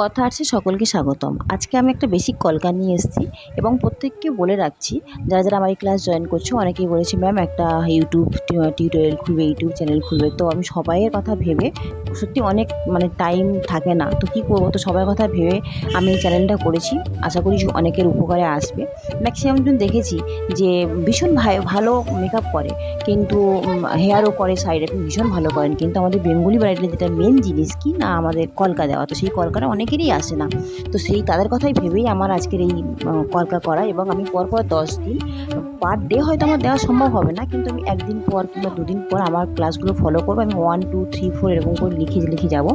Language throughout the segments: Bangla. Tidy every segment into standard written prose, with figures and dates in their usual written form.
কথা আছে সকলকে স্বাগতম। আজকে আমি একটা বেসিক কলকা নিয়ে এসেছি এবং প্রত্যেককে বলে রাখছি, যারা যারা আমার এই ক্লাস জয়েন করছো, অনেকেই বলেছে ম্যাম একটা ইউটিউব টিউটোরিয়াল খুলবে, ইউটিউব চ্যানেল খুলবে। তো আমি সবাইয়ের কথা ভেবে, সত্যি অনেক টাইম থাকে না, তো কী করবো, তো সবার কথা ভেবে আমি এই চ্যানেলটা করেছি। আশা করি অনেকের উপকারে আসবে। ম্যাক্সিমাম জন দেখেছি যে ভীষণ ভালো মেকআপ করে, কিন্তু হেয়ারও করে, সাইডে ভীষণ ভালো করেন, কিন্তু আমাদের বেঙ্গলি ব্রাইডাল যেটা মেন জিনিস কি না, আমাদের কলকা দেওয়া, তো সেই কলকাটা অনেকেরই আসে না। তো সেই তাদের কথাই ভেবেই আমার আজকের এই কলকা করা। এবং আমি পরপর 10 দিন পার ডে হয়তো আমার দেওয়া সম্ভব হবে না, কিন্তু আমি একদিন পর কিংবা দুদিন পর আমার ক্লাসগুলো ফলো করবো। আমি 1 2 3 4 এরকম করে লিখে যাবো,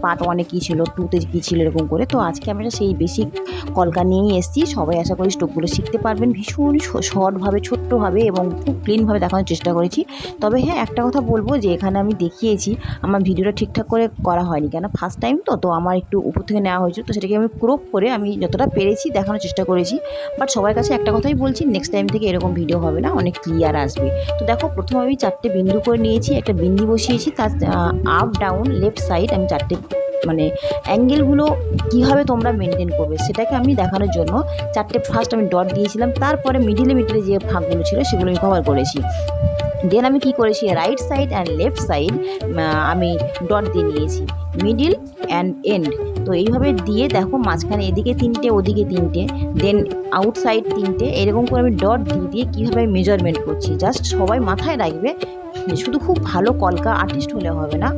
পার্ট 1-এ কী ছিল, 2-তে কী ছিল, এরকম করে। তো আজকে আমরা সেই বেসিক কলকা নিয়েই এসেছি। সবাই আশা করি স্টোকগুলো শিখতে পারবেন ভীষণ শর্টভাবে, ছোট্টভাবে এবং খুব ক্লিনভাবে দেখানোর চেষ্টা করেছি। তবে হ্যাঁ, একটা কথা বলবো যে এখানে আমি দেখিয়েছি, আমার ভিডিওটা ঠিকঠাক করে করা হয়নি, কেন ফার্স্ট টাইম তো আমার একটু উপর থেকে নেওয়া হয়েছিল, তো সেটাকে আমি ক্রপ করে আমি যতটা পেরেছি দেখানোর চেষ্টা করেছি। বাট সবার কাছে একটা কথাই বলছি, নেক্সট টাইম থেকে এরকম ভিডিও হবে না, অনেক ক্লিয়ার আসবে। তো দেখো, প্রথমে আমি 4টে বিন্দু করে নিয়েছি, একটা বিন্দি বসিয়েছি, তার আপ ডাউন লেফট সাইড আমি 4টে অ্যাঙ্গেলগুলো কীভাবে তোমরা মেনটেন করবে সেটাকে আমি দেখানোর জন্য 4টে ফার্স্ট আমি ডট দিয়েছিলাম। তারপরে মিডিলে যে ফাঁকগুলো ছিল সেগুলো আমি কভার করেছি। দেন আমি কি করেছি, right side and left side আমি ডট দিয়ে নিয়েছি, মিডিল অ্যান্ড এন্ড। তো এইভাবে দিয়ে দেখো, মাঝখানে এদিকে 3টে, ওদিকে 3টে, দেন আউটসাইড 3টে, এরকম করে আমি ডট দিয়ে কীভাবে মেজারমেন্ট করছি। জাস্ট সবাই মাথায় রাখবে, শুধু খুব ভালো কলকা আর্টিস্ট হলে হবে না,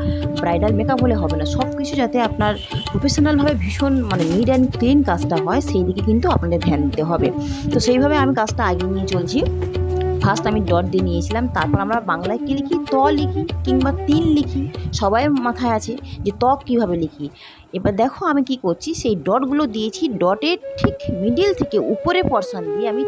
ব্রাইডাল মেকআপ হলে হবে না, সব কিছু যাতে আপনার প্রফেশনালভাবে ভীষণ নিট অ্যান্ড ক্লিন কাজটা হয়, সেই দিকে কিন্তু আপনাদের ধ্যান দিতে হবে। তো সেইভাবে আমি কাজটা এগিয়ে নিয়ে চলছি। ফার্স্ট আমি ডট দিয়ে নিয়েছিলাম, তারপর আমরা বাংলায় কী লিখি, ত লিখি কিংবা 3 লিখি, সবাই মাথায় আছে যে কীভাবে লিখি। এবার দেখো আমি কি করছি, সেই ডটগুলো দিয়েছি, ডটের ঠিক মিডিল থেকে উপরে পর্শন দিয়ে আমি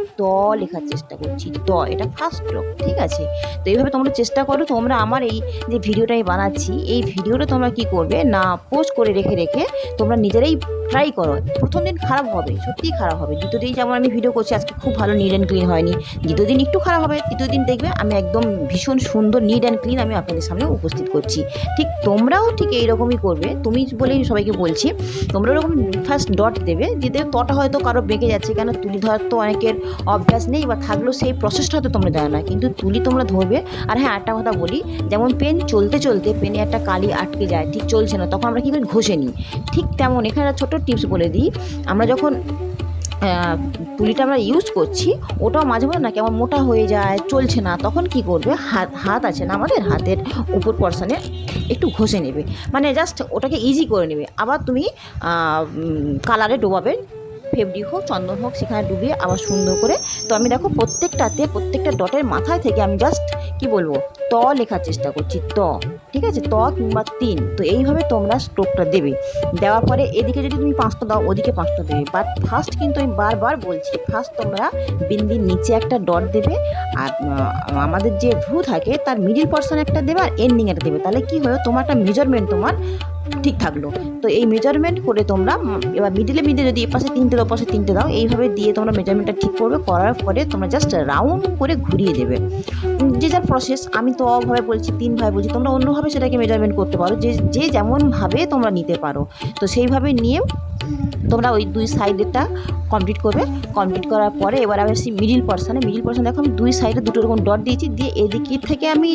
লেখার চেষ্টা করছি, এটা ফার্স্ট স্ট্রোক, ঠিক আছে। তো এইভাবে তোমরা চেষ্টা করো। তোমরা আমার এই যে ভিডিওটাই বানাচ্ছি, এই ভিডিওটা তোমরা কি করবে না, পোস্ট করে রেখে তোমরা নিজেরাই ট্রাই করো। প্রথম দিন খারাপ হবে, সত্যিই খারাপ হবে। দ্বিতীয় দিন যেমন আমি ভিডিও করছি আজকে, খুব ভালো নিট অ্যান্ড ক্লিন হয়নি, দ্বিতীয় দিন একটু খারাপ হবে, তৃতীয় দিন দেখবে আমি একদম ভীষণ সুন্দর নিট অ্যান্ড ক্লিন আমি আপনাদের সামনে উপস্থিত করছি। ঠিক তোমরাও ঠিক এইরকমই করবে, তুমি বলেই সবাইকে বলছি, তোমরা ওরকম ফার্স্ট ডট দেবে, যেতে তটা হয়তো কারো বেঁকে যাচ্ছে, কেন তুলি ধরার তো অনেকের অভ্যাস নেই, বা থাকলেও সেই প্রসেসটা হয়তো তোমরা জানো না, কিন্তু তুলি তোমরা ধরবে। আর হ্যাঁ, একটা কথা বলি, যেমন পেন চলতে চলতে পেনে একটা কালি আটকে যায়, ঠিক চলছে না, তখন আমরা কী করি, ঘষে নিই। ঠিক তেমন এখানে একটা ছোটো টিপস বলে দিই, আমরা যখন তুলিটা আমরা ইউজ করছি, ওটাও মাঝে মাঝে না কেমন মোটা হয়ে যায়, চলছে না, তখন কি করবে, হাত আছে না আমাদের, হাতের উপর পর্শনে একটু ঘষে নেবে, জাস্ট ওটাকে ইজি করে নেবে। আবার তুমি কালারে ডোবাবে, ফেব্রিক হোক, চন্দন হোক, সেখানে ডুবিয়ে আবার সুন্দর করে। তো আমি দেখো প্রত্যেকটা ডটের মাথায় থেকে আমি জাস্ট কি বলবো, লেখার চেষ্টা করছি, ঠিক আছে, কিংবা 3। তো এইভাবে তোমরা স্ট্রোকটা দেবে। দেওয়ার পরে এদিকে যদি তুমি 5টা দাও, ওদিকে 5টা দেবে। বাট ফার্স্ট কিন্তু আমি বারবার বলছি, ফার্স্ট তোমরা বিন্দির নিচে একটা ডট দেবে, আর আমাদের যে ভ্রু থাকে তার মিডিল পর্শনে একটা দেবে, আর এন্ডিং একটা দেবে। তাহলে কি হলো, তোমার একটা মেজারমেন্ট তোমার ঠিক থাকলো। তো এই মেজারমেন্ট করে তোমরা এবার মিডিলে যদি এপাশে 3টে দাও, পাশে 3টে দাও, এইভাবে দিয়ে তোমরা মেজারমেন্টটা ঠিক করবে। করার পরে তোমরা জাস্ট রাউন্ড করে ঘুরিয়ে দেবে। যে যার প্রসেস, আমি তো অভাবে বলছি, 3 ভাবে বলছি, তোমরা অন্যভাবে সেটাকে মেজারমেন্ট করতে পারো, যে যেমনভাবে তোমরা নিতে পারো। তো সেইভাবে নিয়ে তোমরা ওই 2 সাইডেরটা কমপ্লিট করবে। কমপ্লিট করার পরে এবার আমি আসছি মিডিল পর্শন দেখো, আমি 2 সাইডে 2টো এরকম ডট দিয়েছি, দিয়ে এদিক থেকে আমি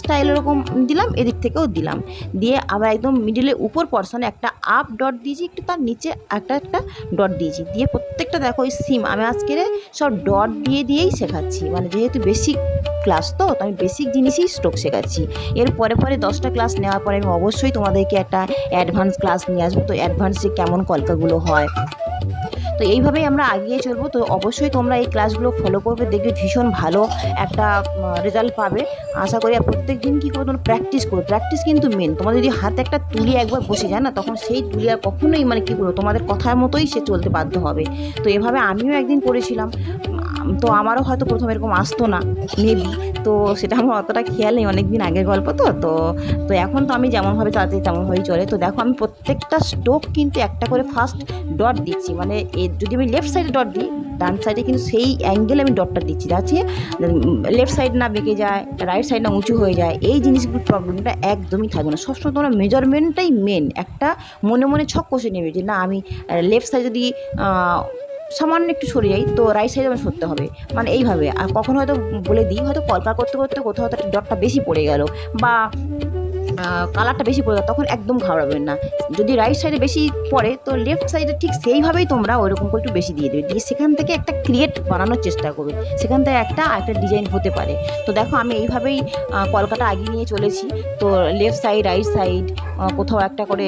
স্টাইল এরকম দিলাম, এদিক থেকেও দিলাম, দিয়ে আবার একদম মিডিলের উপর পর্শনে একটা আপ ডট দিয়েছি, একটু তার নিচে একটা ডট দিয়েছি, দিয়ে প্রত্যেকটা দেখো ওই সিম আমি আজকের সব ডট দিয়েই শেখাচ্ছি, যেহেতু বেসিক ক্লাস, তো আমি বেসিক জিনিসই স্ট্রোক শেখাচ্ছি। এর পরে 10টা ক্লাস নেওয়ার পরে আমি অবশ্যই তোমাদেরকে একটা অ্যাডভান্স ক্লাস নিয়ে আসবো। তো অ্যাডভান্সে কেমন কলকাগুলো হয়, তো এইভাবেই আমরা এগিয়ে চলবো। তো অবশ্যই তোমরা এই ক্লাসগুলো ফলো করবে, দেখবে ভীষণ ভালো একটা রেজাল্ট পাবে আশা করি। আর প্রত্যেক দিন কী করবে, তোমরা প্র্যাকটিস করো, প্র্যাকটিস কিন্তু মেন। তোমাদের যদি হাতে একটা তুলি একবার বসে যায় না, তখন সেই তুলি আর কখনোই কী করবো, তোমাদের কথার মতোই সে চলতে বাধ্য হবে। তো এভাবে আমিও একদিন করেছিলাম, তো আমারও হয়তো প্রথমে এরকম আসতো না মেবি, তো সেটা আমার অতটা খেয়াল নেই, অনেক দিন আগের গল্প তো তো তো এখন তো আমি যেমনভাবে চালাচ্ছি তেমনভাবেই চলে। তো দেখো আমি প্রত্যেকটা স্ট্রোক কিন্তু একটা করে ফার্স্ট ডট দিচ্ছি, মানে যদি আমি লেফট সাইডে ডট দিই, ডান সাইডে কিন্তু সেই অ্যাঙ্গেলে আমি ডটটা দিচ্ছি, যাচ্ছে লেফট সাইড না বেঁকে যায়, রাইট সাইড না উঁচু হয়ে যায়, এই জিনিসগুলোর প্রবলেমটা একদমই থাকবে না। সবসময় তোমরা মেজারমেন্টটাই মেন, একটা মনে মনে ছক কষে নেবে যে না আমি লেফট সাইড যদি সামান্য একটু সরে যাই তো রাইট সাইডে আমার সরতে হবে, মানে এইভাবে। আর কখনো হয়তো বলে দিই, হয়তো কলকা করতে করতে কোথাও হয়তো ডটটা বেশি পড়ে গেল বা কালারটা বেশি পড়ে গেল, তখন একদম ঘাবড়াবেন না। যদি রাইট সাইডে বেশি পড়ে তো লেফট সাইডে ঠিক সেইভাবেই তোমরা ওইরকম করে একটু বেশি দিয়ে দেবে, দিয়ে সেখান থেকে একটা ক্রিয়েট বানানোর চেষ্টা করবে, সেখান থেকে একটা ডিজাইন হতে পারে। তো দেখো আমি এইভাবেই কলকাটা আগিয়ে নিয়ে চলেছি। তো লেফট সাইড রাইট সাইড কোথাও একটা করে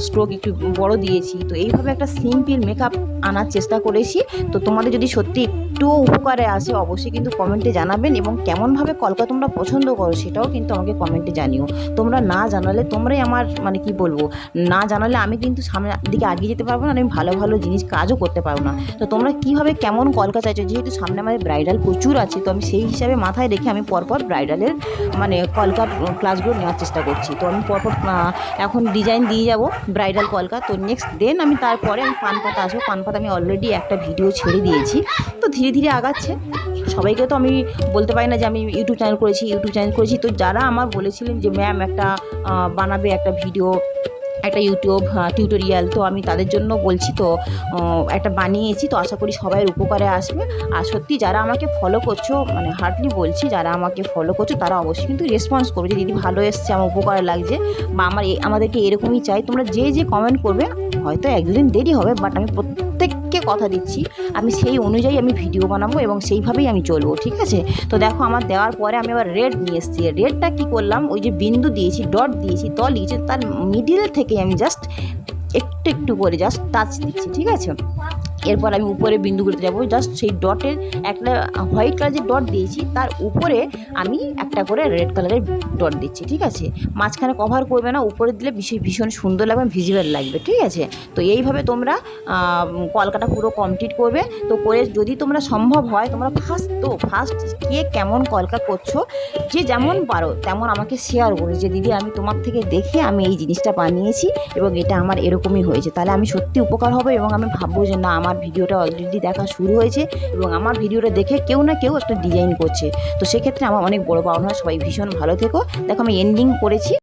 স্ট্রোক একটু বড় দিয়েছি, তো এইভাবে একটা সিম্পল মেকআপ আনার চেষ্টা করেছি। তো তোমাদের যদি সত্যি একটুও উপকারে আসে অবশ্যই কিন্তু কমেন্টে জানাবেন, এবং কেমনভাবে কলকা তোমরা পছন্দ করো সেটাও কিন্তু আমাকে কমেন্টে জানিও। তোমরা না জানালে, তোমরাই আমার মানে কি বলবো, না জানালে আমি কিন্তু সামনের দিকে এগিয়ে যেতে পারবো না, আমি ভালো ভালো জিনিস কাজও করতে পারবো না। তো তোমরা কীভাবে কেমন কলকা চাইছো, যেহেতু সামনে আমাদের ব্রাইডাল প্রচুর আছে, তো আমি সেই হিসাবে মাথায় রেখে আমি পরপর ব্রাইডালের মানে কলকার ক্লাসগুলো নেওয়ার চেষ্টা করছি। তো আমি পরপর এখন ডিজাইন দিয়ে যাব ব্রাইডাল কলকা। তো নেক্সট দেন আমি তারপরে আমি পানপাতা আসবো। পানপাতা আমি অলরেডি একটা ভিডিও ছেড়ে দিয়েছি, তো ধীরে ধীরে আগাচ্ছে। সবাইকে তো আমি বলতে পারি না যে আমি ইউটিউব চ্যানেল করেছি। তো যারা আমার বলেছিলেন যে ম্যাম একটা বানাবে একটা ভিডিও, একটা ইউটিউব টিউটোরিয়াল, তো আমি তাদের জন্য বলছি, তো একটা বানিয়েছি। তো আশা করি সবাই উপকারে আসবে। আর সত্যি যারা আমাকে ফলো করছো, মানে হার্ডলি বলছি, যারা আমাকে ফলো করছো তারা অবশ্যই কিন্তু রেসপন্স করবে যে দিদি ভালো এসছে, আমার উপকারে লাগছে, বা আমাদেরকে এরকমই চাই। তোমরা যে কমেন্ট করবে, হয়তো এক দুদিন দেরি হবে, বাট আমি প্রত্যেককে কথা দিচ্ছি আমি সেই অনুযায়ী আমি ভিডিও বানাবো এবং সেইভাবেই আমি চলবো, ঠিক আছে? তো দেখো আমার দেওয়ার পরে আমি আবার রেড নিয়ে এসেছি। রেডটা কী করলাম, ওই যে বিন্দু দিয়েছি, ডট দিয়েছি, লিখেছি, তার মিডিল থেকে আমি জাস্ট একটু করে জাস্ট টাচ দিচ্ছি, ঠিক আছে? এরপর আমি উপরে বিন্দুগুলোতে যাবো, জাস্ট সেই ডটের একটা হোয়াইট কালার যে ডট দিয়েছি তার উপরে আমি একটা করে রেড কালারের ডট দিচ্ছি, ঠিক আছে? মাঝখানে কভার করবে না, উপরে দিলে ভীষণ সুন্দর লাগবে, ভিজিবল লাগবে, ঠিক আছে? তো এইভাবে তোমরা কলকাটা পুরো কমপ্লিট করবে। তো করে যদি তোমরা সম্ভব হয়, তোমরা ফার্স্ট কে কেমন কলকা করছো, যে যেমন পারো তেমন আমাকে শেয়ার করো যে দিদি আমি তোমার থেকে দেখে আমি এই জিনিসটা বানিয়েছি এবং এটা আমার এরকমই হয়েছে। তাহলে আমি সত্যি উপকার হবে এবং আমি ভাববো যে না, আমার ভিডিওটা অলরেডি দেখা শুরু হয়েছে এবং আমার ভিডিওটা দেখে কেউ না কেউ একটা ডিজাইন করছে। তো সেক্ষেত্রে আমার অনেক বড় পাওনা। সবাই ভীষণ ভালো থেকো। দেখো আমি এন্ডিং করেছি।